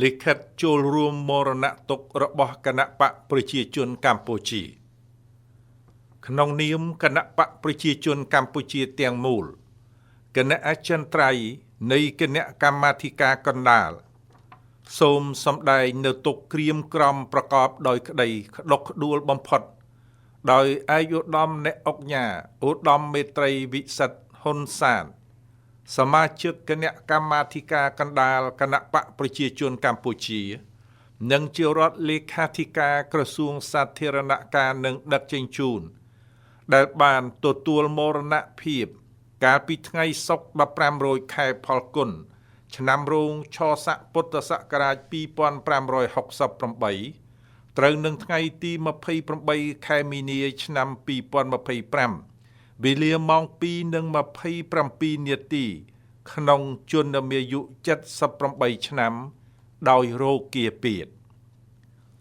លិខិតចូលរួមមរណទុក្ខរបស់គណៈបកប្រជាជនកម្ពុជាក្នុងនាមគណៈបកប្រជាជនកម្ពុជាទាំងមូលគណៈអចិន្ត្រៃយ៍នៃគណៈកម្មាធិការកណ្ដាលសូមសម្ដែងនៅទុក្ខក្រៀមក្រំប្រកបដោយក្តីក្តុកក្តួលបំផុតដោយឯកឧត្តមអ្នកឧកញ៉ាឧត្តមមេត្រីវិសិទ្ធហ៊ុនសានសមាជិកគណៈកម្មាធិការកណ្ដាលគណៈបកប្រជាជនកម្ពុជានិងជារដ្ឋលេខាធិការក្រសួងសាធារណការនិងដឹកជញ្ជូនដែលបានទទួលមរណភាពកាលពីថ្ងៃសុក្រ15រោចខែផលគុណឆ្នាំរោងឆស័កពុទ្ធសករាជ2568ត្រូវនឹងថ្ងៃទី28ខែមីនាឆ្នាំ2025វេលាម៉ោង 2:27 នាទីក្នុងជនមាយុ78ឆ្នាំដោយរោគាពាធ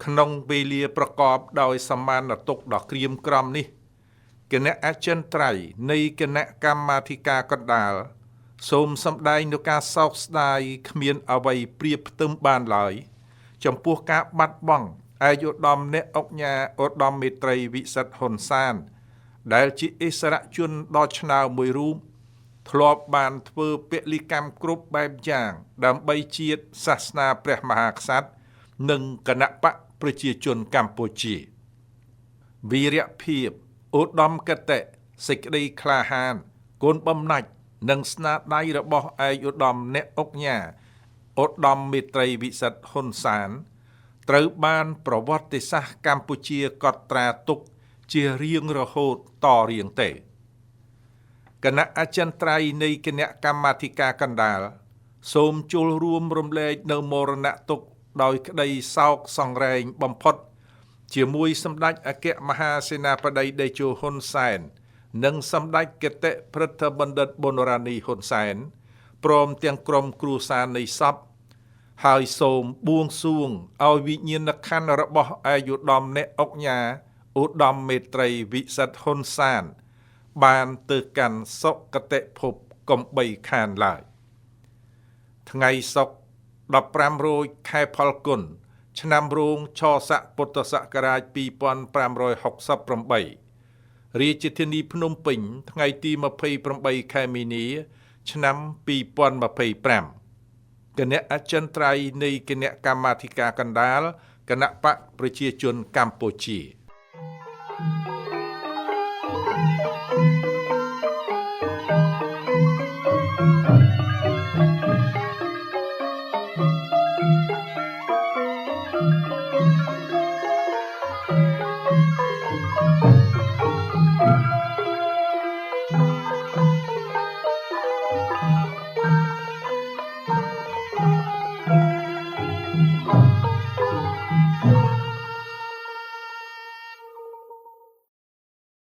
ក្នុងវេលាប្រកបដោយសមានទុក្ខដ៏ក្រៀមក្រំនេះគណៈអចិន្ត្រៃយ៍នៃគណៈកម្មាធិការកណ្ដាលសូមសម្ដែងនូវការសោកស្ដាយគ្មានអ្វីប្រៀបផ្ទឹមបានឡើយចំពោះការបាត់បង់ឯកឧត្តមអ្នកឧកញ៉ាឧត្តមមេត្រីវិសិទ្ធហ៊ុនសានដែលជាឥស្សរជនដ៏ឆ្នើមមួយរូបធ្លាប់បានធ្វើពលិកម្មគ្រប់បែបយ៉ាងដើម្បីជាតិសាសនាព្រះមហាក្សត្រនិងគណបកប្រជាជនកម្ពុជាវីរភាពឧត្តមគតិសេចក្តីក្លាហានគុណបំណាច់និងស្នាដៃរបស់ឯកឧត្តមអ្នកឧកញ៉ាឧត្តមមេត្រីវិសិទ្ធហ៊ុនសានត្រូវបានប្រវត្តិសាស្ត្រកម្ពុជាកត់ត្រាទុកជារៀងរហូតតរៀងទេគណៈអចិន្ត្រៃយ៍នៃគណៈកម្មាធិការកណ្ដាលសូមចូលរួមរំលែកនៅមរណទុក្ខដោយក្តីសោកសង្រេងបំផុតជាមួយសម្ដេចអគ្គមហាសេនាបតីតេជោហ៊ុនសែននិងសម្ដេចគតិព្រឹទ្ធបណ្ឌិតប៊ុនរ៉ានីហ៊ុនសែនព្រមទាំងក្រុមគ្រួសារនៃសពហើយសូមបួងសួងឲ្យវិញ្ញាណក្ខន្ធរបស់ឯកឧត្តមអ្នកឧកញ៉ាឧត្តមមេត្រីវិសិទ្ធហ៊ុនសានបានទៅកាន់សុគតិភពកុំបីខានឡើយថ្ងៃសុក្រ15រោចខែផលគុណឆ្នាំរោងឆស័កពុទ្ធសករាជ2568រាជធានីភ្នំពេញថ្ងៃទី28ខែមីនាឆ្នាំ2025គណៈអចិន្ត្រៃយ៍នៃគណៈកម្មាធិការកណ្ដាលគណៈបកប្រជាជនកម្ពុជា